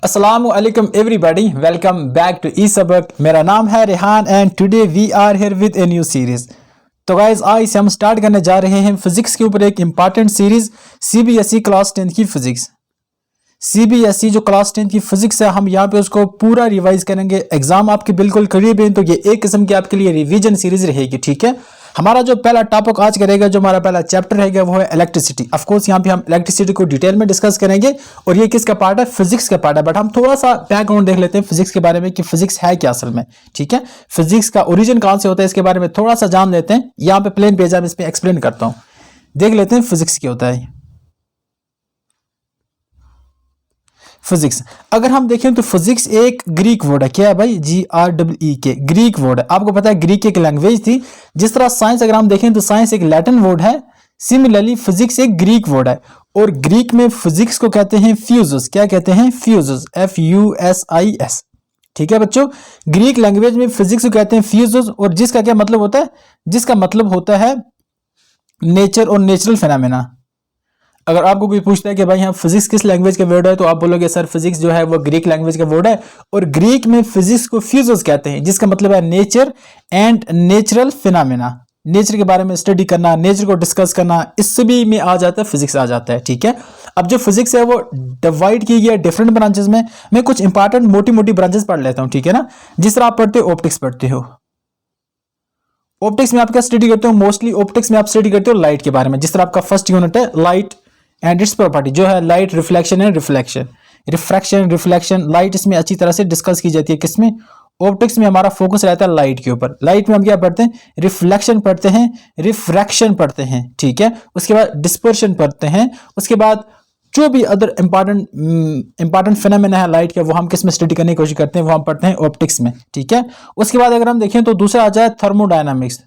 अस्सलाम वालेकुम everybody, welcome back to ई सबक। मेरा नाम है Rehan and today we are here with a new series. तो गाइस आज से हम स्टार्ट करने जा रहे हैं फिजिक्स के ऊपर एक इंपॉर्टेंट सीरीज सीबीएसई क्लास 10 की फिजिक्स। सीबीएसई जो क्लास 10 की फिजिक्स है हम यहाँ पे उसको पूरा रिवाइज करेंगे। एग्जाम आपके बिल्कुल करीब है तो ये एक किस्म की आपके लिए रिवीजन सीरीज रहेगी। ठीक है, हमारा जो पहला टॉपिक आज करेगा, जो हमारा पहला चैप्टर रहेगा वो है इलेक्ट्रिसिटी। ऑफ कोर्स यहाँ पे हम इलेक्ट्रिसिटी को डिटेल में डिस्कस करेंगे और ये किसका पार्ट है, फिजिक्स का पार्ट है। बट हम थोड़ा सा बैकग्राउंड देख लेते हैं फिजिक्स के बारे में कि फिजिक्स है क्या असल में। ठीक है, फिजिक्स का ओरिजिन कहाँ से होता है इसके बारे में थोड़ा सा जान लेते हैं। यहाँ पे प्लेन पेज है, इस पे एक्सप्लेन करता हूँ, देख लेते हैं फिजिक्स क्या होता है। फिजिक्स अगर हम देखें तो फिजिक्स एक ग्रीक वर्ड है। क्या है भाई, GREE ग्रीक वर्ड है। आपको पता है ग्रीक एक लैंग्वेज थी। जिस तरह साइंस अगर हम देखें तो साइंस एक लैटिन वर्ड है, सिमिलरली फिजिक्स एक ग्रीक वर्ड है। और ग्रीक में फिजिक्स को कहते हैं फ्यूजस। क्या कहते हैं, फ्यूजस, FUSIS। ठीक है बच्चों, ग्रीक लैंग्वेज में फिजिक्स को कहते हैं फ्यूजस। और जिसका क्या मतलब होता है, जिसका मतलब होता है नेचर और नेचुरल फिनोमेना। अगर आपको कोई पूछता है कि भाई यहाँ फिजिक्स किस लैंग्वेज का वर्ड है, तो आप बोलोगे सर फिजिक्स जो है वो ग्रीक लैंग्वेज का वर्ड है। और ग्रीक में फिजिक्स को फ्यूजस कहते हैं, जिसका मतलब है nature and natural phenomena. Nature के बारे में स्टडी करना, नेचर को डिस्कस करना, इससे भी में आ जाता है फिजिक्स आ जाता है। ठीक है, अब जो फिजिक्स है वो डिवाइड की गई है डिफरेंट ब्रांचेस में। मैं कुछ इंपॉर्टेंट मोटी मोटी ब्रांचेस पढ़ लेता हूँ। ठीक है ना, जिस तरह आप पढ़ते हो ऑप्टिक्स पढ़ते हो, ऑप्टिक्स में आप क्या स्टडी करते हो, मोस्टली ऑप्टिक्स में आप स्टडी करते हो लाइट के बारे में। जिस तरह आपका फर्स्ट यूनिट है लाइट एंड इट्स प्रॉपर्टी, जो है light reflection and reflection, refraction reflection, light इसमें अच्छी तरह से डिस्कस की जाती है। किसमें, ऑप्टिक्स में हमारा फोकस रहता है लाइट के ऊपर। लाइट में हम क्या पढ़ते हैं, रिफ्लेक्शन पढ़ते हैं, रिफ्रैक्शन पढ़ते हैं। ठीक है, उसके बाद डिस्पर्शन पढ़ते हैं। उसके बाद जो भी अदर इंपॉर्टेंट फिनोमेना है लाइट का, वो हम किस में स्टडी करने की कोशिश करते हैं, वो हम पढ़ते हैं ऑप्टिक्स में। ठीक है, उसके बाद अगर हम देखें तो दूसरा आ जाए थर्मोडायनामिक्स।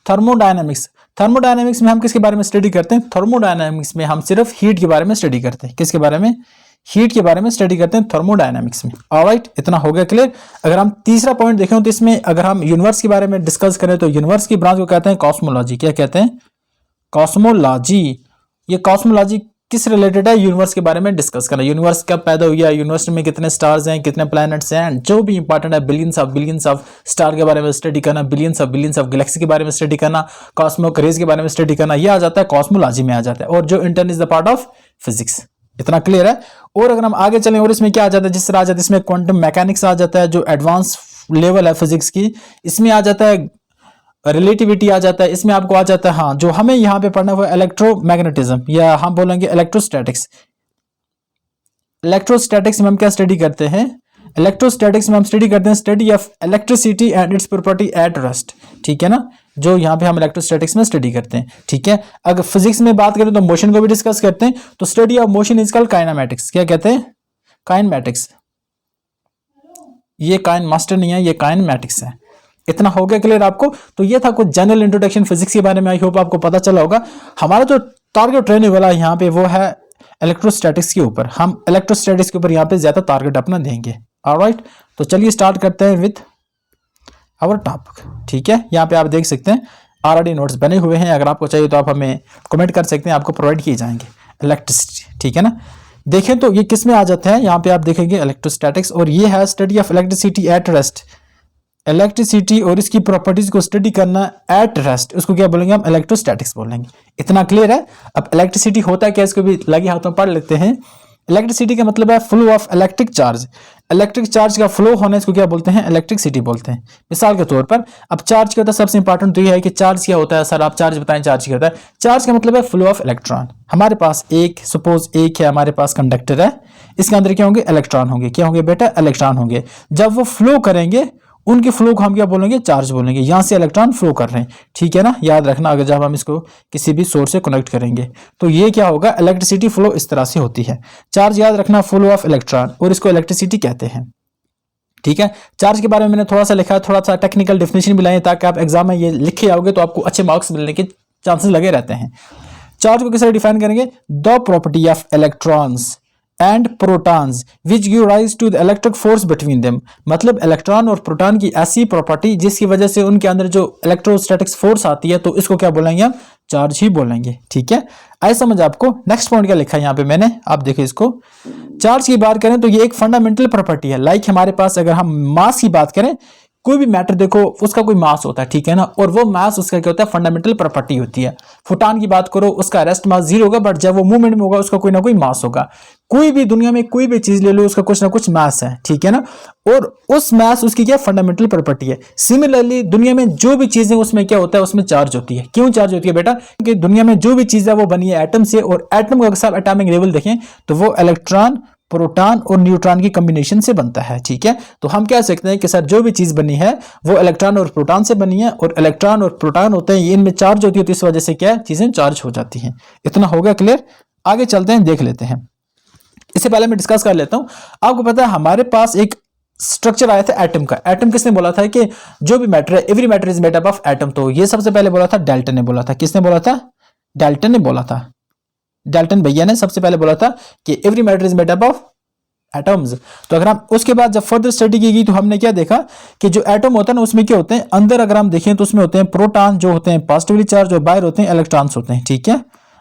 थर्मोडायनामिक्स थर्मोडायनामिक्स में हम किसके बारे में स्टडी करते हैं, थर्मोडायनामिक्स में हम सिर्फ हीट के बारे में स्टडी करते हैं। किसके बारे में, हीट के बारे में स्टडी करते हैं थर्मोडायनामिक्स में। ऑलराइट, इतना हो गया क्लियर। अगर हम तीसरा पॉइंट देखें तो इसमें अगर हम यूनिवर्स के बारे में डिस्कस करें तो यूनिवर्स की ब्रांच को कहते हैं कॉस्मोलॉजी। क्या कहते हैं, कॉस्मोलॉजी। ये कॉस्मोलॉजी किस रिलेटेड है, यूनिवर्स के बारे में डिस्कस करना। यूनिवर्स कब पैदा हुआ, यूनिवर्स में कितने स्टार्स हैं, कितने प्लैनेट्स हैं, जो भी इंपॉर्टेंट है, बिलियंस ऑफ स्टार के बारे में स्टडी करना, बिलियंस ऑफ गैलेक्सी के बारे में स्टडी करना, कॉस्मिक रेज के बारे में स्टडी करना, ये आ जाता है कॉस्मोलॉजी में आ जाता है। और जो intern is the part of physics. इतना क्लियर है। और अगर हम आगे चलें और इसमें क्या आ जाता है, जिस तरह आ जाता है इसमें क्वांटम मैकेनिक्स आ जाता है, जो एडवांस लेवल है फिजिक्स की। इसमें आ जाता है रिलेटिविटी आ जाता है। इसमें आपको आ जाता है, हाँ जो हमें यहाँ पे पढ़ना है इलेक्ट्रोमैग्नेटिज्म, या हम बोलेंगे इलेक्ट्रोस्टैटिक्स। इलेक्ट्रोस्टैटिक्स में हम क्या स्टडी करते हैं, इलेक्ट्रोस्टैटिक्स में हम स्टडी करते हैं study of electricity and it's property at rest. ठीक है ना, जो यहाँ पे हम इलेक्ट्रोस्टैटिक्स में स्टडी करते हैं। ठीक है, अगर फिजिक्स में बात करें तो मोशन को भी डिस्कस करते हैं, तो study of motion is called kinematics. क्या कहते हैं, काइनेमैटिक्स। ये काइन मास्टर नहीं है, ये काइनेमैटिक्स है। इतना हो गया क्लियर आपको। तो ये था कुछ जनरल इंट्रोडक्शन फिजिक्स के बारे में। आई होप आपको पता चला होगा। हमारा जो टारगेट रहने वाला है यहाँ पे वो है इलेक्ट्रोस्टैटिक्स के ऊपर। हम इलेक्ट्रोस्टैटिक्स के ऊपर यहाँ पे ज्यादा टारगेट अपना देंगे। ऑलराइट, तो चलिए स्टार्ट करते हैं विद आवर टॉपिक। ठीक है, यहाँ पे आप देख सकते हैं ऑलरेडी नोट्स बने हुए हैं। अगर आपको चाहिए तो आप हमें कमेंट कर सकते हैं, आपको प्रोवाइड किए जाएंगे। इलेक्ट्रिसिटी, ठीक है ना, देखें तो ये किस में आ जाता है, यहाँ पे आप देखेंगे इलेक्ट्रोस्टैटिक्स। और ये है study of electricity at rest. Electricity और इसकी प्रॉपर्टीज को स्टडी करना एट रेस्ट, उसको क्या बोलेंगे हम, इलेक्ट्रोस्टैटिक्स बोलेंगे। इतना क्लियर है। अब इलेक्ट्रिसिटी होता है क्या, इसको भी लगे हाथों पढ़ लेते हैं। इलेक्ट्रिसिटी का मतलब है flow of electric charge. Electric charge का फ्लो होना, इसको क्या बोलते हैं, इलेक्ट्रिसिटी बोलते हैं। मिसाल के तौर पर अब चार्ज क्या होता है, सबसे इंपॉर्टेंट तो ये है कि चार्ज क्या होता है। सर आप चार्ज बताएं, चार्ज क्या होता है। चार्ज का मतलब है फ्लो ऑफ इलेक्ट्रॉन। हमारे पास सपोज एक है हमारे पास कंडक्टर है, इसके अंदर क्या होंगे, इलेक्ट्रॉन होंगे। क्या होंगे बेटा, इलेक्ट्रॉन होंगे। जब वो फ्लो करेंगे उनके फ्लो को हम क्या बोलेंगे, चार्ज बोलेंगे। यहां से इलेक्ट्रॉन फ्लो कर रहे हैं। ठीक है ना, याद रखना अगर जब हम इसको किसी भी सोर्स से कनेक्ट करेंगे तो ये क्या होगा, इलेक्ट्रिसिटी फ्लो इस तरह से होती है। चार्ज याद रखना, फ्लो ऑफ इलेक्ट्रॉन, और इसको इलेक्ट्रिसिटी कहते हैं। ठीक है, चार्ज के बारे में मैंने थोड़ा सा लिखा है, थोड़ा सा टेक्निकल डेफिनेशन भी लाए ताकि आप एग्जाम में ये लिखे आओगे तो आपको अच्छे मार्क्स मिलने के चांसेस लगे रहते हैं। चार्ज को किस डिफाइन करेंगे, the property of electrons and protons which give rise to the electric force between them. मतलब इलेक्ट्रॉन और प्रोटॉन की ऐसी प्रॉपर्टी जिसकी वजह से उनके अंदर जो इलेक्ट्रोस्टैटिक्स फोर्स आती है, तो इसको क्या बोलेंगे हम, चार्ज ही बोलेंगे। ठीक है, आई समझ आपको। नेक्स्ट पॉइंट क्या लिखा है यहाँ पे मैंने, आप देखिए इसको। चार्ज की बात करें तो ये एक फंडामेंटल प्रॉपर्टी है। लाइक हमारे पास अगर हम मास की बात करें, कोई भी मैटर देखो उसका कोई मास होता है, ठीक है ना, और वो मास उसका क्या होता है, फंडामेंटल प्रॉपर्टी होती है। फोटॉन की बात करो, उसका रेस्ट मास 0 होगा, बट जब वो मूवमेंट में होगा उसका कोई ना कोई मास होगा। कोई भी दुनिया में कोई भी चीज ले लो, उसका कुछ ना कुछ मास है, ठीक है ना, और उस मास उसकी क्या फंडामेंटल प्रॉपर्टी है। सिमिलरली दुनिया में जो भी चीजें उसमें क्या होता है, उसमें चार्ज होती है। क्यों चार्ज होती है बेटा? क्योंकि दुनिया में जो भी चीज है वो बनी है एटम से, और एटम का अगर एटॉमिक लेवल देखें तो वो इलेक्ट्रॉन, प्रोटॉन और न्यूट्रॉन की कॉम्बिनेशन से बनता है। ठीक है, तो हम कह सकते हैं कि सर जो भी चीज बनी है वो इलेक्ट्रॉन और प्रोटॉन से बनी है, और इलेक्ट्रॉन और प्रोटॉन होते हैं, इनमें चार्ज होती है, तो इस वजह से क्या है, चीजें चार्ज हो जाती हैं। इतना हो गया क्लियर? आगे चलते हैं, देख लेते हैं। इससे पहले मैं डिस्कस कर लेता हूं। आपको पता है हमारे पास एक स्ट्रक्चर आया था एटम का। एटम किसने बोला था कि जो भी मैटर है, every matter is made up of atom. तो ये सबसे पहले बोला था डाल्टन ने बोला था। किसने बोला था? डाल्टन ने बोला था। डाल्टन भैया ने सबसे पहले बोला था कि every matter is made up of atoms. तो अगर हम उसके बाद जब फर्दर स्टडी की गई तो हमने क्या देखा कि जो एटम होता है ना, उसमें क्या होते हैं, अंदर अगर हम देखें तो उसमें होते हैं प्रोटॉन जो होते हैं पॉजिटिवली चार्ज, और बाहर होते हैं इलेक्ट्रॉन्स होते हैं। ठीक है,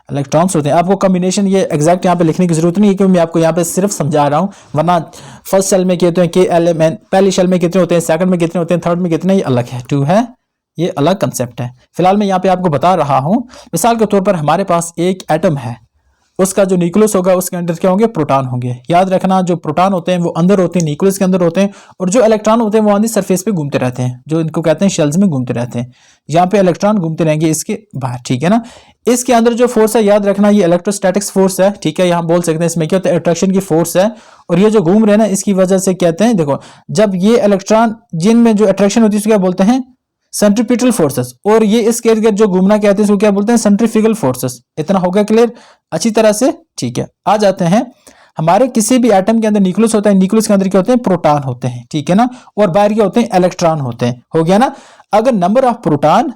इलेक्ट्रॉन्स होते हैं। आपको कॉम्बिनेशन ये एग्जैक्ट यहाँ पे लिखने की जरूरत नहीं है, क्योंकि मैं आपको यहाँ पे सिर्फ समझा रहा हूँ, वरना फर्स्ट सेल में कहते हैं कि एलिमेंट, पहली सेल में कितने होते हैं, सेकंड में कितने होते हैं, थर्ड में कितने, ये अलग है। 2 है, ये अलग कंसेप्ट है। फिलहाल मैं यहाँ पे आपको बता रहा हूँ। मिसाल के तौर पर हमारे पास एक एटम है, उसका जो न्यूक्लियस होगा उसके अंदर क्या होंगे, प्रोटॉन होंगे। याद रखना, जो प्रोटॉन होते हैं वो अंदर होते हैं, न्यूक्लियस के अंदर होते हैं, और जो इलेक्ट्रॉन होते हैं वो ऑन दी सरफेस पे घूमते रहते हैं, जो इनको कहते हैं शेल्स में घूमते रहते हैं। यहाँ पे इलेक्ट्रॉन घूमते रहेंगे इसके बाहर। ठीक है ना, इसके अंदर जो फोर्स है, याद रखना, ये इलेक्ट्रोस्टैटिक्स फोर्स है। ठीक है, यहाँ बोल सकते हैं इसमें क्या होता है, अट्रैक्शन की फोर्स है, और ये जो घूम रहे हैं ना, इसकी वजह से कहते हैं, देखो जब ये इलेक्ट्रॉन जिनमें जो अट्रैक्शन होती है उसको क्या बोलते हैं, सेंट्रीपिटल फोर्सेस, और ये इसके इर्द गिर्द जो घूमना कहते हैं इसको क्या बोलते हैं, सेंट्रीफ्यूगल फोर्सेस। इतना हो गया क्लियर अच्छी तरह से? ठीक है, आ जाते हैं। हमारे किसी भी एटम के अंदर न्यूक्लियस होता है, न्यूक्लियस के अंदर क्या होते हैं, प्रोटॉन होते हैं। ठीक है ना, और बाहर क्या होते हैं, इलेक्ट्रॉन होते हैं। हो गया ना? अगर नंबर ऑफ प्रोटॉन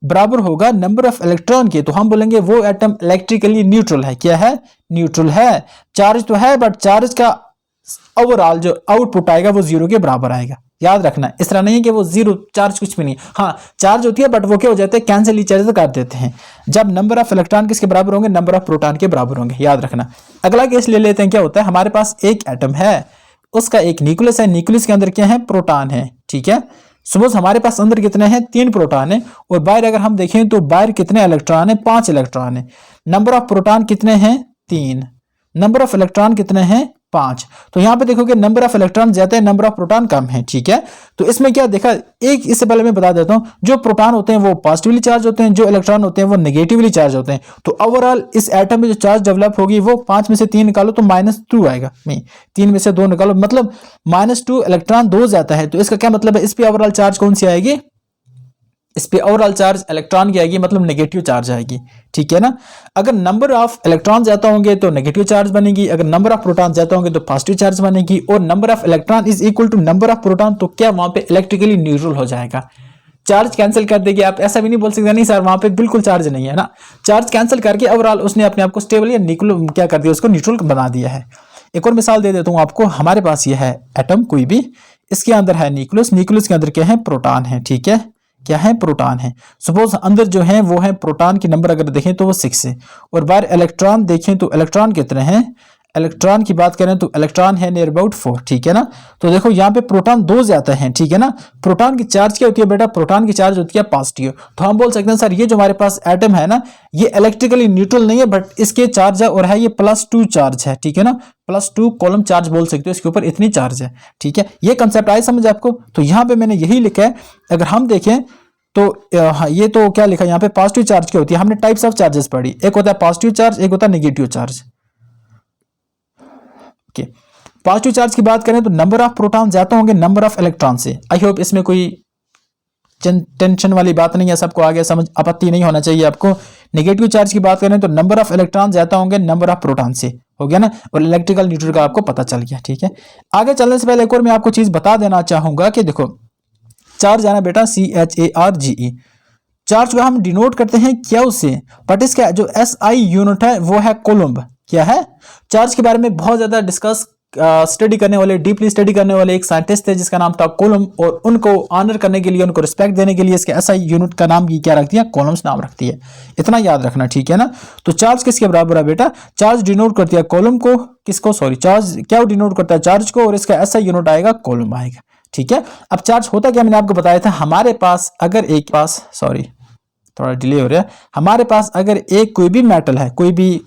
बराबर होगा नंबर ऑफ इलेक्ट्रॉन के, तो हम बोलेंगे वो एटम इलेक्ट्रिकली न्यूट्रल है। क्या है? न्यूट्रल है। चार्ज तो है, बट चार्ज का ओवरऑल जो आउटपुट आएगा वो 0 के बराबर आएगा। याद रखना, इस तरह नहीं है कि वो 0 चार्ज कुछ भी नहीं। हाँ, चार्ज होती है, बट वो क्या हो जाते हैं, कैंसिल ईच अदर कर देते हैं। जब नंबर ऑफ इलेक्ट्रॉन किसके बराबर होंगे, नंबर ऑफ प्रोटॉन के बराबर होंगे। याद रखना। अगला केस ले लेते हैं। क्या होता है, हमारे पास एक एटम है, उसका एक न्यूक्लियस है, न्यूक्लियस के अंदर क्या है, प्रोटॉन है। ठीक है, सपोज हमारे पास अंदर कितने हैं, 3 प्रोटॉन है, और बाहर अगर हम देखें तो बाहर कितने इलेक्ट्रॉन है, 5 इलेक्ट्रॉन है। नंबर ऑफ प्रोटॉन कितने हैं, 3। नंबर ऑफ इलेक्ट्रॉन कितने हैं, 5। तो यहां पे देखोगे नंबर ऑफ इलेक्ट्रॉन ज्यादा है, नंबर ऑफ प्रोटॉन कम है। ठीक है, तो इसमें क्या देखा, एक इससे पहले मैं बता देता हूं, जो प्रोटॉन होते हैं वो पॉजिटिवली चार्ज होते हैं, जो इलेक्ट्रॉन होते हैं वो नेगेटिवली चार्ज होते हैं। तो ओवरऑल इस एटम में जो चार्ज डेवलप होगी वो 5 में से 3 निकालो तो -2 आएगा। नहीं, 3 में से 2 निकालो, मतलब -2 इलेक्ट्रॉन 2 जाता है। तो इसका क्या मतलब है, इस पे ओवरऑल चार्ज कौन सी आएगी, इस पे ओवरऑल चार्ज इलेक्ट्रॉन की आएगी, मतलब नेगेटिव चार्ज आएगी। ठीक है ना, अगर नंबर ऑफ इलेक्ट्रॉन ज्यादा होंगे तो नेगेटिव चार्ज बनेगी, अगर नंबर ऑफ प्रोटॉन ज्यादा होंगे तो पॉजिटिव चार्ज बनेगी, और number of electron is equal to number of proton, तो क्या वहां पे इलेक्ट्रिकली न्यूट्रल हो जाएगा, चार्ज कैंसिल कर देगी। आप ऐसा भी नहीं बोल सकते नहीं सर वहां पे बिल्कुल चार्ज नहीं है ना, चार्ज कैंसिल करके ओवरऑल उसने अपने आप को स्टेबल या न्यूट्रल क्या कर दिया, उसको न्यूट्रल बना दिया है। एक और मिसाल दे देता हूं आपको। हमारे पास यह है एटम कोई भी, इसके अंदर है न्यूक्लियस, न्यूक्लियस के अंदर क्या है, प्रोटॉन है। ठीक है, क्या है, प्रोटॉन है। सपोज अंदर जो है वो है प्रोटॉन की नंबर अगर देखें तो वो 6 है, और बाहर इलेक्ट्रॉन देखें तो इलेक्ट्रॉन कितने हैं, इलेक्ट्रॉन की बात करें तो इलेक्ट्रॉन है नियर अबाउट 4। ठीक है ना, तो देखो यहाँ पे प्रोटॉन 2 जाते हैं। ठीक है ना, प्रोटॉन की चार्ज क्या होती है बेटा, प्रोटॉन की चार्ज होती है पॉजिटिव। तो हम बोल सकते हैं सर ये जो हमारे पास एटम है ना, ये इलेक्ट्रिकली न्यूट्रल नहीं है, बट इसके चार्ज है और है ये +2 चार्ज है। ठीक है ना, +2 कॉलम चार्ज बोल सकते हो, इसके ऊपर इतनी चार्ज है। ठीक है, ये कंसेप्ट आए समझ आपको। तो यहाँ पे मैंने यही लिखा है। अगर हम देखें तो ये तो क्या लिखा है यहाँ पे, पॉजिटिव चार्ज क्या होती है, हमने टाइप्स ऑफ चार्जेस पढ़ी, एक होता है पॉजिटिव चार्ज, एक होता है negative charge. Okay, positive charge की बात करें तो नंबर ऑफ प्रोटॉन ज्यादा होंगे नंबर ऑफ इलेक्ट्रॉन से। आई होप इसमें कोई टेंशन वाली बात नहीं है, सबको आगे समझ, आपत्ति नहीं होना चाहिए आपको। नेगेटिव चार्ज की बात करें तो नंबर ऑफ इलेक्ट्रॉन ज्यादा होंगे नंबर ऑफ प्रोटॉन से। हो गया ना, और इलेक्ट्रिकल न्यूट्रल का आपको पता चल गया। ठीक है, आगे चलने से पहले एक और मैं आपको चीज बता देना चाहूंगा कि देखो चार्ज है ना बेटा, CHARGE, चार्ज को हम डिनोट करते हैं क्यू से, बट इसका जो SI यूनिट है वो है कोलम्ब। क्या है, चार्ज के बारे में बहुत ज्यादा डिस्कस स्टडी करने वाले, डीपली स्टडी करने वाले एक साइंटिस्ट थे जिसका नाम था कोलम, और उनको ऑनर करने के लिए, उनको रिस्पेक्ट देने के लिए इसके एसआई यूनिट का नाम क्या रखती है, कॉलम्स नाम रखती है। इतना याद रखना, ठीक है ना। तो चार्ज किसके बराबर है बेटा, चार्ज डिनोट करती है कॉलम को, किसको, सॉरी चार्ज क्या डिनोट करता है, चार्ज को, और इसका एसआई यूनिट आएगा कॉलम आएगा, ठीक है। अब चार्ज होता क्या, मैंने आपको बताया था, हमारे पास अगर एक पास, सॉरी थोड़ा डिले हो रहा है, हमारे पास अगर एक कोई भी मेटल है, कोई भी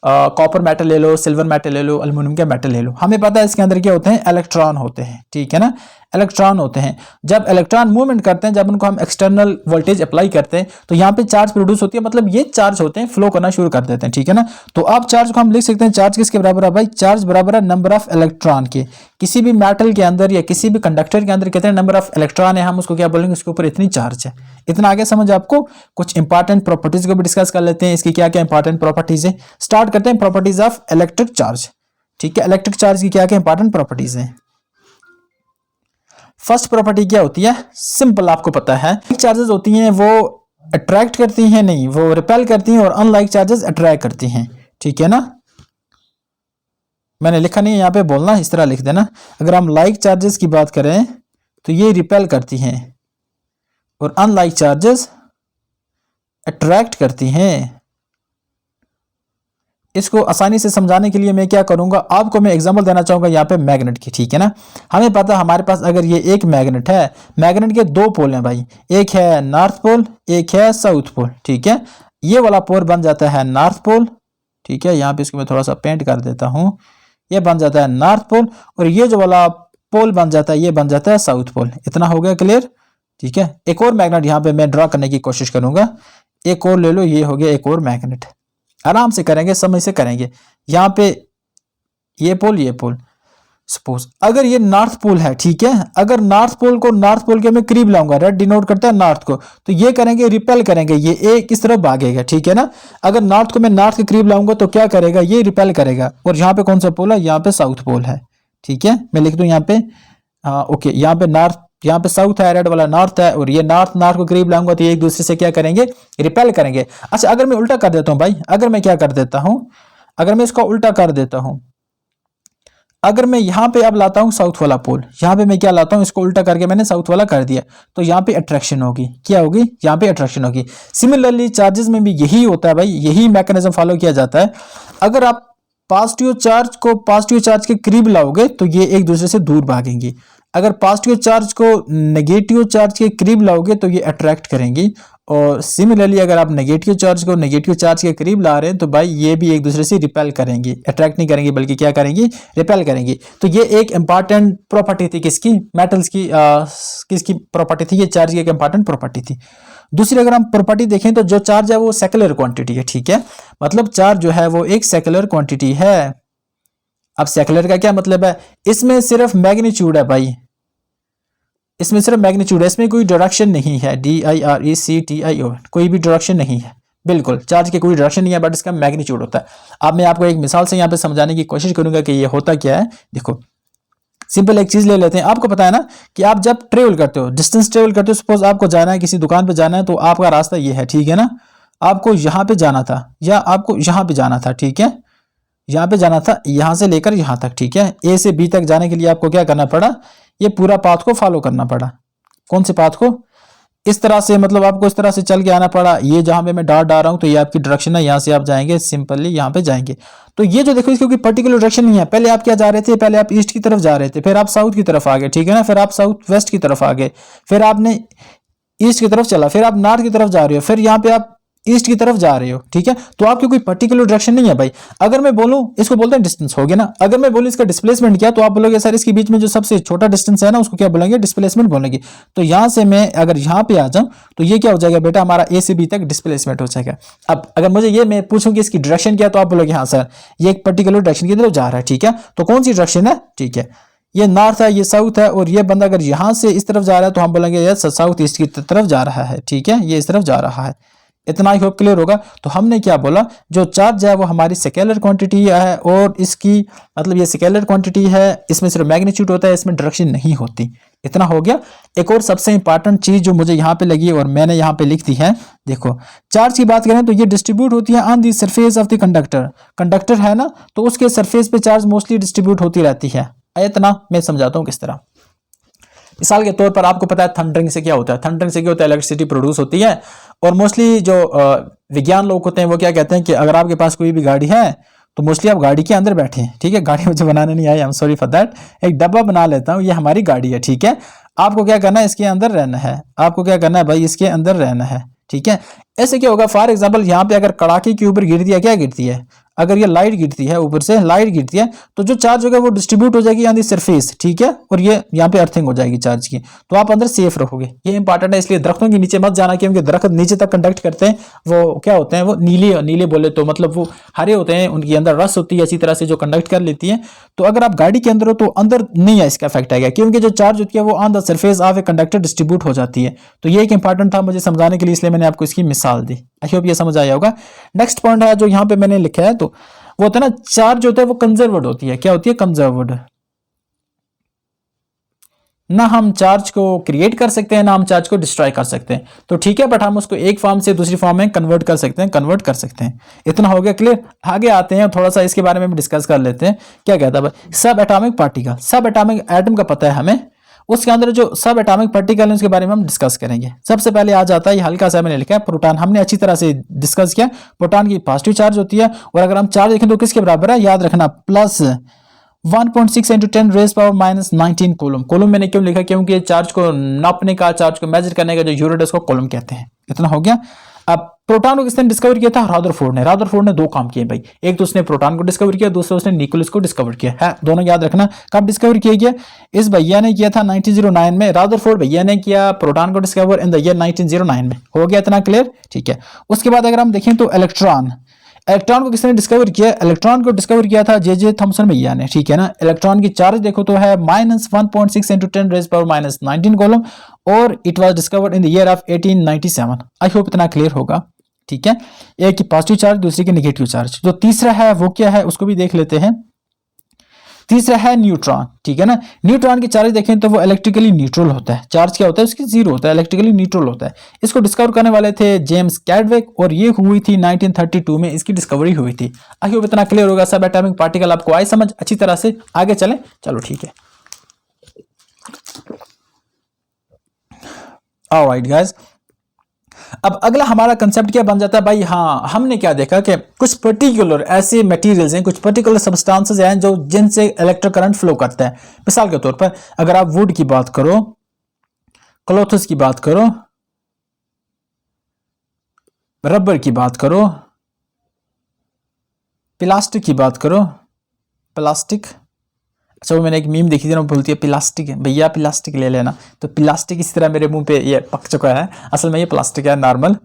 कॉपर मेटल ले लो, सिल्वर मेटल ले लो, अल्युमिनियम का मेटल ले लो, हमें पता है इसके अंदर क्या होते हैं, इलेक्ट्रॉन होते हैं, ठीक है ना, इलेक्ट्रॉन होते हैं। जब इलेक्ट्रॉन मूवमेंट करते हैं, जब उनको हम एक्सटर्नल वोल्टेज अप्लाई करते हैं, तो यहाँ पे चार्ज प्रोड्यूस होती है, मतलब ये चार्ज होते हैं, फ्लो करना शुरू कर देते हैं, ठीक है ना। तो अब चार्ज को हम लिख सकते हैं, चार्ज किसके बराबर है भाई, चार्ज बराबर है नंबर ऑफ इलेक्ट्रॉन के। किसी भी मेटल के अंदर या किसी भी कंडक्टर के अंदर कितने नंबर ऑफ इलेक्ट्रॉन है, हम उसको क्या बोलेंगे, उसके ऊपर इतनी चार्ज है। इतना आगे समझ आपको। कुछ इंपॉर्टेंट प्रॉपर्टीज को भी डिस्कस कर लेते हैं, इसकी क्या क्या इंपॉर्टेंट प्रॉपर्टीज है। स्टार्ट करते हैं प्रॉपर्टीज ऑफ इलेक्ट्रिक चार्ज, ठीक है। इलेक्ट्रिक चार्ज की क्या क्या इंपॉर्टेंट प्रॉपर्टीज हैं। फर्स्ट प्रॉपर्टी क्या होती है, सिंपल आपको पता है, चार्जेस होती हैं वो अट्रैक्ट करती हैं नहीं, वो रिपेल करती हैं, और अनलाइक चार्जेस अट्रैक्ट करती हैं, ठीक है ना। मैंने लिखा नहीं है यहाँ पे, बोलना इस तरह लिख देना। अगर हम लाइक चार्जेस की बात करें तो ये रिपेल करती हैं, और अनलाइक चार्जेस अट्रैक्ट करती हैं। इसको आसानी से समझाने के लिए मैं क्या करूंगा, आपको मैं एग्जांपल देना चाहूंगा यहाँ पे मैग्नेट की, ठीक है ना। हमें पता है हमारे पास अगर ये एक मैग्नेट है, मैग्नेट के दो पोल हैं भाई, एक है नॉर्थ पोल, एक है साउथ पोल, ठीक है। ये वाला पोल बन जाता है नॉर्थ पोल, ठीक है। यहाँ पे इसको मैं थोड़ा सा पेंट कर देता हूँ, ये बन जाता है नॉर्थ पोल, और ये जो वाला पोल बन जाता है, ये बन जाता है साउथ पोल। इतना हो गया क्लियर, ठीक है। एक और मैग्नेट यहाँ पे मैं ड्रा करने की कोशिश करूंगा, एक और ले लो, ये हो गया एक और मैग्नेट। आराम से करेंगे, समझ से करेंगे। यहाँ पे ये पोल, सपोज अगर ये नॉर्थ पोल है, ठीक है, अगर नॉर्थ पोल को नॉर्थ पोल के मैं करीब लाऊंगा, रेड डिनोट करता है नॉर्थ को, तो ये करेंगे रिपेल करेंगे, ये एक इस तरफ भागेगा, ठीक है ना। अगर नॉर्थ को मैं नॉर्थ के करीब लाऊंगा तो क्या करेगा, ये रिपेल करेगा। और यहाँ पे कौन सा पोल है, यहाँ पे साउथ पोल है, ठीक है। मैं लिख दूं यहाँ पे, ओके, यहाँ पे नॉर्थ, यहाँ पे साउथ है, रेड वाला नॉर्थ है, और ये नॉर्थ को करीब लाऊंगा तो ये एक दूसरे से क्या करेंगे, रिपेल करेंगे। अच्छा, अगर मैं उल्टा कर देता हूं भाई, अगर मैं क्या कर देता हूं, अगर मैं इसको उल्टा कर देता हूं, अगर मैं यहाँ पे अब लाता हूं साउथ वाला पोल, यहाँ पे मैं क्या लाता हूं, इसको उल्टा करके मैंने साउथ वाला कर दिया, तो यहाँ पे अट्रैक्शन होगी, क्या होगी, यहाँ पे अट्रैक्शन होगी। सिमिलरली चार्जेस में भी यही होता है भाई, यही मैकेनिज्म फॉलो किया जाता है। अगर आप पॉजिटिव चार्ज को पॉजिटिव चार्ज के करीब लाओगे तो ये एक दूसरे से दूर भागेंगी, अगर पॉजिटिव चार्ज को नेगेटिव चार्ज के करीब लाओगे तो ये अट्रैक्ट करेंगी, और सिमिलरली अगर आप नेगेटिव चार्ज को नेगेटिव चार्ज के करीब ला रहे हैं तो भाई ये भी एक दूसरे से रिपेल करेंगी, अट्रैक्ट नहीं करेंगी बल्कि क्या करेंगी, रिपेल करेंगी। तो ये एक इंपॉर्टेंट प्रॉपर्टी थी किसकी, मेटल्स की, किसकी प्रॉपर्टी थी, ये चार्ज की एक इंपॉर्टेंट प्रॉपर्टी थी। दूसरी अगर हम प्रॉपर्टी देखें तो जो चार्ज है वो सेक्युलर क्वांटिटी है, ठीक है, मतलब चार्ज जो है वो एक सेक्युलर क्वांटिटी है। अब सेक्युलर का क्या मतलब है, इसमें सिर्फ मैग्नीट्यूड है भाई, इसमें सिर्फ मैग्नीट्यूड है, इसमें कोई डायरेक्शन नहीं है, DIRECTIO, कोई भी डायरेक्शन नहीं है, बिल्कुल चार्ज की कोई डायरेक्शन नहीं है, बट इसका मैग्नीट्यूड होता है। अब मैं आपको एक मिसाल से यहाँ पे समझाने की कोशिश करूंगा कि ये होता क्या है। देखो सिंपल एक चीज ले लेते हैं, आपको पता है ना कि आप जब ट्रेवल करते हो, डिस्टेंस ट्रेवल करते हो, सपोज आपको जाना है किसी दुकान पे जाना है, तो आपका रास्ता ये है, ठीक है ना, आपको यहाँ पे जाना था या आपको यहाँ पे जाना था, ठीक है, यहाँ पे जाना था, यहाँ से लेकर यहाँ तक, ठीक है। A से B तक जाने के लिए आपको क्या करना पड़ा, ये पूरा पाथ को फॉलो करना पड़ा। कौन से पाथ को, इस तरह से, मतलब आपको इस तरह से चल के आना पड़ा। ये जहां पे मैं डॉट डाल रहा हूं तो ये आपकी डायरेक्शन है, यहाँ से आप जाएंगे सिंपली यहाँ पे जाएंगे। तो ये जो देखो इसकी कोई पर्टिकुलर डायरेक्शन नहीं है, पहले आप क्या जा रहे थे, पहले आप ईस्ट की तरफ जा रहे थे, फिर आप साउथ की तरफ आ गए, ठीक है ना, फिर आप साउथ वेस्ट की तरफ आ गए, फिर आपने ईस्ट की तरफ चला, फिर आप नॉर्थ की तरफ जा रहे हो, फिर यहाँ पे आप ईस्ट की तरफ जा रहे हो, ठीक है। तो आपकी कोई पर्टिकुलर डायरेक्शन नहीं है भाई। अगर मैं बोलूं, इसको बोलते हैं डिस्टेंस, हो गया ना। अगर मैं बोलूं इसका डिस्प्लेसमेंट क्या, तो आप बोलोगे सर इसके बीच में जो सबसे छोटा डिस्टेंस है ना उसको क्या बोलेंगे, डिस्प्लेसमेंट बोलेंगे। तो यहां से मैं अगर यहाँ पे आ जाऊं तो ये क्या हो जाएगा बेटा, हमारा A से B तक डिस्प्लेसमेंट हो जाएगा। अब अगर मुझे ये मैं पूछूं कि इसकी डायरेक्शन क्या, तो आप बोलोगे हाँ सर ये एक पर्टिकुलर डायरेक्शन की तरफ जा रहा है, ठीक है। तो कौन सी डायरेक्शन है, ठीक है, ये नॉर्थ है, ये साउथ है, और ये बंदा अगर यहाँ से इस तरफ जा रहा है तो हम बोलेंगे ये साउथ ईस्ट की तरफ जा रहा है, ठीक है, ये इस तरफ जा रहा है। इतना आई होप क्लियर होगा। तो हमने क्या बोला, जो चार्ज है वो हमारी स्केलर क्वांटिटी है और इसकी मतलब ये स्केलर क्वांटिटी है, इसमें सिर्फ मैग्नीट्यूड होता है, इसमें डायरेक्शन नहीं होती। इतना हो गया। एक और सबसे इंपॉर्टेंट चीज जो मुझे यहाँ पे लगी और मैंने यहाँ पे लिख दी है, देखो चार्ज की बात करें तो ये डिस्ट्रीब्यूट होती है on the surface of the conductor. Conductor है ना, तो उसके सरफेस पे चार्ज मोस्टली डिस्ट्रीब्यूट होती रहती है। इतना मैं समझाता हूँ किस तरह। मिसाल के तौर पर आपको पता है थंडरिंग से क्या होता है, थंडरिंग से क्या होता है, इलेक्ट्रिसिटी प्रोड्यूस होती है। और मोस्टली जो विज्ञान लोग होते हैं वो क्या कहते हैं कि अगर आपके पास कोई भी गाड़ी है तो मोस्टली आप गाड़ी के अंदर बैठे हैं, ठीक है। गाड़ी मुझे बनाने नहीं आई, I am sorry for that. एक डब्बा बना लेता हूँ, ये हमारी गाड़ी है, ठीक है। आपको क्या करना है, इसके अंदर रहना है। आपको क्या करना है भाई, इसके अंदर रहना है, ठीक है। ऐसे क्या होगा, फॉर एग्जांपल यहाँ पे अगर कड़ाके के ऊपर गिर दिया, क्या गिरती है, अगर ये लाइट गिरती है, ऊपर से लाइट गिरती है, तो जो चार्ज होगा वो डिस्ट्रीब्यूट हो जाएगी ऑन द सरफेस, ठीक है। और ये यहाँ पे अर्थिंग हो जाएगी चार्ज की, तो आप अंदर सेफ रहोगे। ये इंपॉर्टेंट है, इसलिए दरख्तों के नीचे मत जाना, क्योंकि दरख्त नीचे तक कंडक्ट करते हैं। वो क्या होते हैं, वो नीले नीले बोले तो मतलब वो हरे होते हैं, उनके अंदर रस होती है अच्छी तरह से जो कंडक्ट कर लेती है। तो अगर आप गाड़ी के अंदर हो तो अंदर नहीं है इसका इफेक्ट आएगा, क्योंकि जो चार्ज होती है वो on the surface of a conductor distribute हो जाती है। तो ये एक इंपॉर्टेंट था मुझे समझाने के लिए, इसलिए मैंने आपको इसकी मिसाल दी। आई होप ये समझ आया होगा। नेक्स्ट पॉइंट है जो यहाँ पे मैंने लिखा है, तो वो होता है ना, चार्ज होता है वो कंजर्व्ड होती है। क्या होती है, कंजर्व्ड। ना हम चार्ज को क्रिएट कर सकते हैं, ना हम चार्ज को डिस्ट्रॉय कर सकते हैं, तो ठीक है। बट हम उसको एक फॉर्म से दूसरी फॉर्म में कन्वर्ट कर सकते हैं, कन्वर्ट कर सकते हैं। इतना हो गया क्लियर। आगे आते हैं, थोड़ा सा इसके बारे में भी डिस्कस कर लेते हैं। क्या कहता है भाई, सब एटॉमिक पार्टिकल, सब एटॉमिक एटम का पता है हमें, उसके अंदर जो सब एटॉमिक पार्टिकल है उसके बारे में हम डिस्कस करेंगे। सबसे पहले आ जाता है, ये हल्का सा मैंने लिखा है प्रोटॉन। हमने अच्छी तरह से डिस्कस किया, प्रोटॉन की पॉजिटिव चार्ज होती है, और अगर हम चार्ज देखें तो किसके बराबर है, याद रखना, प्लस 1.6 × 10⁻⁻19 कूलम। कूलम मैंने क्यों लिखा, क्योंकि चार्ज को नापने का, चार्ज को मेजर करने का जो यूनिट है उसको कूलम कहते हैं। इतना हो गया। अब प्रोटॉन को किसने डिस्कवर किया था, रदरफोर्ड ने। रदरफोर्ड ने दो काम किए भाई, एक तो उसने प्रोटॉन को डिस्कवर किया, दूसरा उसने न्यूक्लियस को डिस्कवर किया है। दोनों याद रखना। कब डिस्कवर किया गया, इस भैया ने किया था 1909 में, रदरफोर्ड भैया ने किया प्रोटॉन को डिस्कवर इन द ईयर 1909 में। हो गया इतना क्लियर, ठीक है। उसके बाद अगर हम देखें तो इलेक्ट्रॉन, इलेक्ट्रॉन को किसने डिस्कवर किया, इलेक्ट्रॉन को डिस्कवर किया था जे थॉमसन भैया ने, ठीक है ना। इलेक्ट्रॉन की चार्ज देखो तो है -1.6 × 10⁻⁻19 कूलम, और it was discovered in the year of 1897। I hope इतना क्लियर होगा, ठीक है। एक की पॉजिटिव चार्ज, दूसरी की नेगेटिव चार्ज। जो तीसरा है वो क्या है, उसको भी देख लेते हैं। तीसरा है न्यूट्रॉन, ठीक है ना। न्यूट्रॉन की चार्ज देखें तो वो इलेक्ट्रिकली न्यूट्रल होता है, चार्ज क्या होता है उसकी जीरो होता है, इलेक्ट्रिकली न्यूट्रल होता है। इसको डिस्कवर करने वाले थे जेम्स कैडविक, और ये हुई थी 1932 में इसकी डिस्कवरी हुई थी। आई होप इतना क्लियर होगा। सब एटॉमिक पार्टिकल आपको आए समझ अच्छी तरह से। आगे चलें, चलो ठीक है। ऑलराइट गाइस, अब अगला हमारा कंसेप्ट क्या बन जाता है भाई, हाँ हमने क्या देखा कि कुछ पर्टिकुलर ऐसे मटेरियल्स हैं, कुछ पर्टिकुलर सब्सटेंसेस हैं जो जिनसे इलेक्ट्रिक करंट फ्लो करता है। मिसाल के तौर पर अगर आप वुड की बात करो, क्लॉथ्स की बात करो, रबर की बात करो, प्लास्टिक की बात करो, प्लास्टिक, अच्छा वो मैंने एक मीम देखी थी ना, बोलती है प्लास्टिक भैया प्लास्टिक ले लेना, तो प्लास्टिक इस तरह मेरे मुंह पे ये पक चुका है, असल में ये प्लास्टिक है नॉर्मल।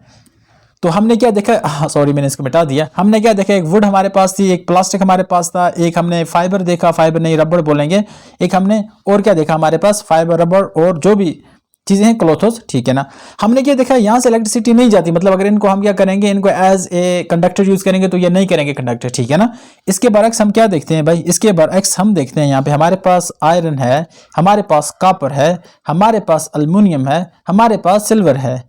तो हमने क्या देखा, हाँ सॉरी मैंने इसको मिटा दिया। हमने क्या देखा, एक वुड हमारे पास थी, एक प्लास्टिक हमारे पास था, एक हमने फाइबर देखा, फाइबर नहीं रबर बोलेंगे, एक हमने और क्या देखा हमारे पास, फाइबर, रबर और जो भी चीजें हैं क्लोथोस, ठीक है ना। हमने क्या देखा, यहाँ से इलेक्ट्रिसिटी नहीं जाती, मतलब अगर इनको हम क्या करेंगे, इनको एज ए कंडक्टर यूज करेंगे तो ये नहीं करेंगे कंडक्टर, ठीक है ना। इसके बरक्स हम क्या देखते हैं भाई, इसके बरक्स हम देखते हैं यहाँ पे हमारे पास आयरन है, हमारे पास कॉपर है, हमारे पास अल्युमिनियम है, हमारे पास सिल्वर है।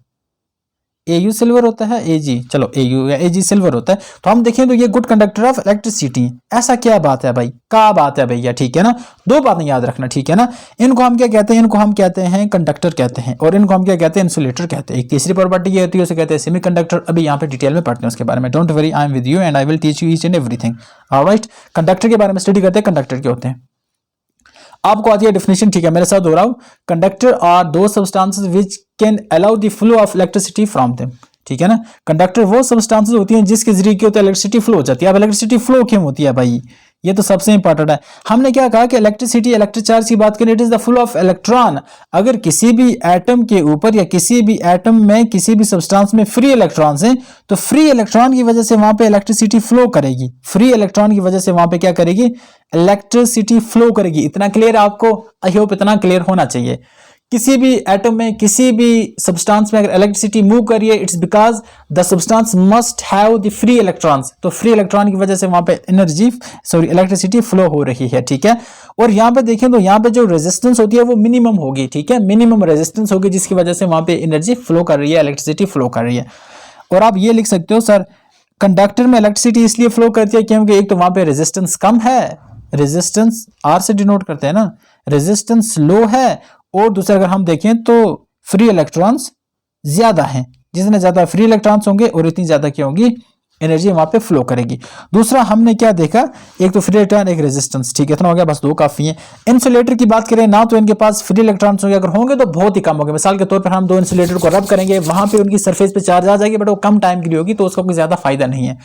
Au सिल्वर होता है, Ag चलो Au या Ag सिल्वर होता है। तो हम देखें तो ये गुड कंडक्टर ऑफ इलेक्ट्रिसिटी। ऐसा क्या बात है भाई, क्या बात है भैया, ठीक है ना। दो बातें याद रखना, ठीक है ना। इनको हम क्या कहते हैं, इनको हम कहते हैं कंडक्टर कहते हैं, और इनको हम क्या कहते हैं, इंसुलेटर कहते हैं। एक तीसरी प्रॉपर्टी ये होती है, उसे कहते हैं सेमीकंडक्टर। अभी यहाँ पे डिटेल में पढ़ते हैं उसके बारे में। Don't worry, I am with you and I will teach you each and everything. Alright, conductor के बारे में स्टडी करते हैं। कंडक्टर क्या होते हैं, आपको आती है डेफिनेशन, ठीक है, मेरे साथ दोहराओ। कंडक्टर आर दो substances which can allow the flow of electricity from them, ठीक है ना। कंडक्टर वो सब्सटेंसेस होती हैं जिसके जरिए क्या होता है, इलेक्ट्रिसिटी फ्लो हो जाती है। अब इलेक्ट्रिसिटी फ्लो क्यों होती है भाई, ये तो सबसे इंपॉर्टेंट है। हमने क्या कहा कि इलेक्ट्रिसिटी, इलेक्ट्रिक चार्ज की बात करें, it is the flow of electron. अगर किसी भी एटम के ऊपर या किसी भी एटम में किसी भी सब्सटेंस में फ्री इलेक्ट्रॉन्स हैं, तो फ्री इलेक्ट्रॉन की वजह से वहां पे इलेक्ट्रिसिटी फ्लो करेगी। फ्री इलेक्ट्रॉन की वजह से वहां पे क्या करेगी, इलेक्ट्रिसिटी फ्लो करेगी। इतना क्लियर आपको, आई होप इतना क्लियर होना चाहिए। किसी भी एटम में, किसी भी सब्सटेंस में अगर इलेक्ट्रिसिटी मूव कर रही है, it's because the substance must have the free electrons. तो फ्री इलेक्ट्रॉन की वजह से वहां पे इलेक्ट्रिसिटी फ्लो हो रही है, ठीक है। और यहाँ पे देखें तो यहाँ पे जो रेजिस्टेंस होती है वो मिनिमम होगी, ठीक है, मिनिमम रेजिस्टेंस होगी, जिसकी वजह से वहां पे एनर्जी फ्लो कर रही है, इलेक्ट्रिसिटी फ्लो कर रही है। और आप ये लिख सकते हो सर, कंडक्टर में इलेक्ट्रिसिटी इसलिए फ्लो करती है क्योंकि एक तो वहां पे रेजिस्टेंस कम है, रेजिस्टेंस आर से डिनोट करते हैं ना, रेजिस्टेंस लो है, और दूसरा अगर हम देखें तो फ्री इलेक्ट्रॉन्स ज्यादा हैं। जितने ज्यादा फ्री इलेक्ट्रॉन्स होंगे और इतनी ज्यादा क्या होगी, एनर्जी वहां पे फ्लो करेगी। दूसरा हमने क्या देखा, एक तो फ्री इलेक्ट्रॉन, एक रेजिस्टेंस, ठीक है, इतना हो गया, बस 2 काफी है। इंसुलेटर की बात करें ना, तो इनके पास फ्री इलेक्ट्रॉन्स होंगे, अगर होंगे तो बहुत ही कम होंगे। मिसाल के तौर पर हम 2 इंसुलेटर को रब करेंगे, वहां पे उनकी सरफेस पे चार्ज आ जाएगी, बट वो कम टाइम के लिए होगी, तो उसका कोई ज्यादा फायदा नहीं है,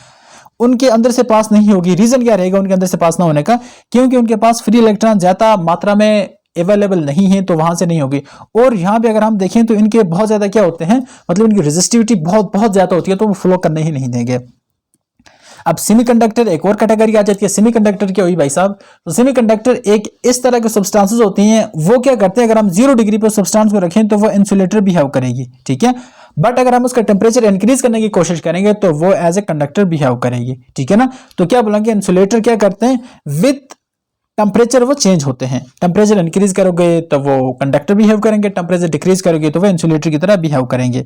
उनके अंदर से पास नहीं होगी। रीजन क्या रहेगा उनके अंदर से पास ना होने का, क्योंकि उनके पास फ्री इलेक्ट्रॉन ज्यादा मात्रा में अवेलेबल नहीं है, तो वहां से नहीं होगी। और यहाँ पे अगर हम देखें तो इनके बहुत ज्यादा क्या होते हैं, मतलब इनकी रेजिस्टिविटी बहुत बहुत ज्यादा होती है, तो वो फ्लो करने ही नहीं देंगे। अब सेमीकंडक्टर एक और कैटेगरी आ जाती है। सेमीकंडक्टर क्या हुई भाई साहब, तो सेमीकंडक्टर एक इस तरह के सब्सटेंसेस होती हैं, वो क्या करते हैं, अगर हम 0 डिग्री पर सब्सटेंस को रखें तो वो इंसुलेटर बिहेव करेगी, ठीक है, बट अगर हम उसका टेम्परेचर इंक्रीज करने की कोशिश करेंगे तो वो एज ए कंडक्टर बिहेव करेगी, ठीक है ना। तो क्या बोलेंगे, इंसुलेटर क्या करते हैं, विथ टेम्परेचर वो चेंज होते हैं। टेम्परेचर इंक्रीज करोगे तो वो कंडक्टर बिहेव करेंगे, टेम्परेचर डिक्रीज करोगे तो वो इंसुलेटर की तरह बिहेव करेंगे।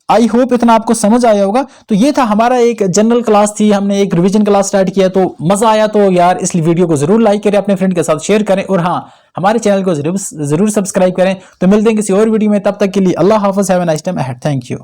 आई होप इतना आपको समझ आया होगा। तो ये था हमारा एक जनरल क्लास थी, हमने एक रिवीजन क्लास स्टार्ट किया, तो मजा आया तो यार इस वीडियो को जरूर लाइक करें, अपने फ्रेंड के साथ शेयर करें, और हाँ हमारे चैनल को जरूर सब्सक्राइब करें। तो मिलते हैं किसी और वीडियो में, तब तक के लिए अल्लाह हाफ़िज़, have a nice time ahead, thank you.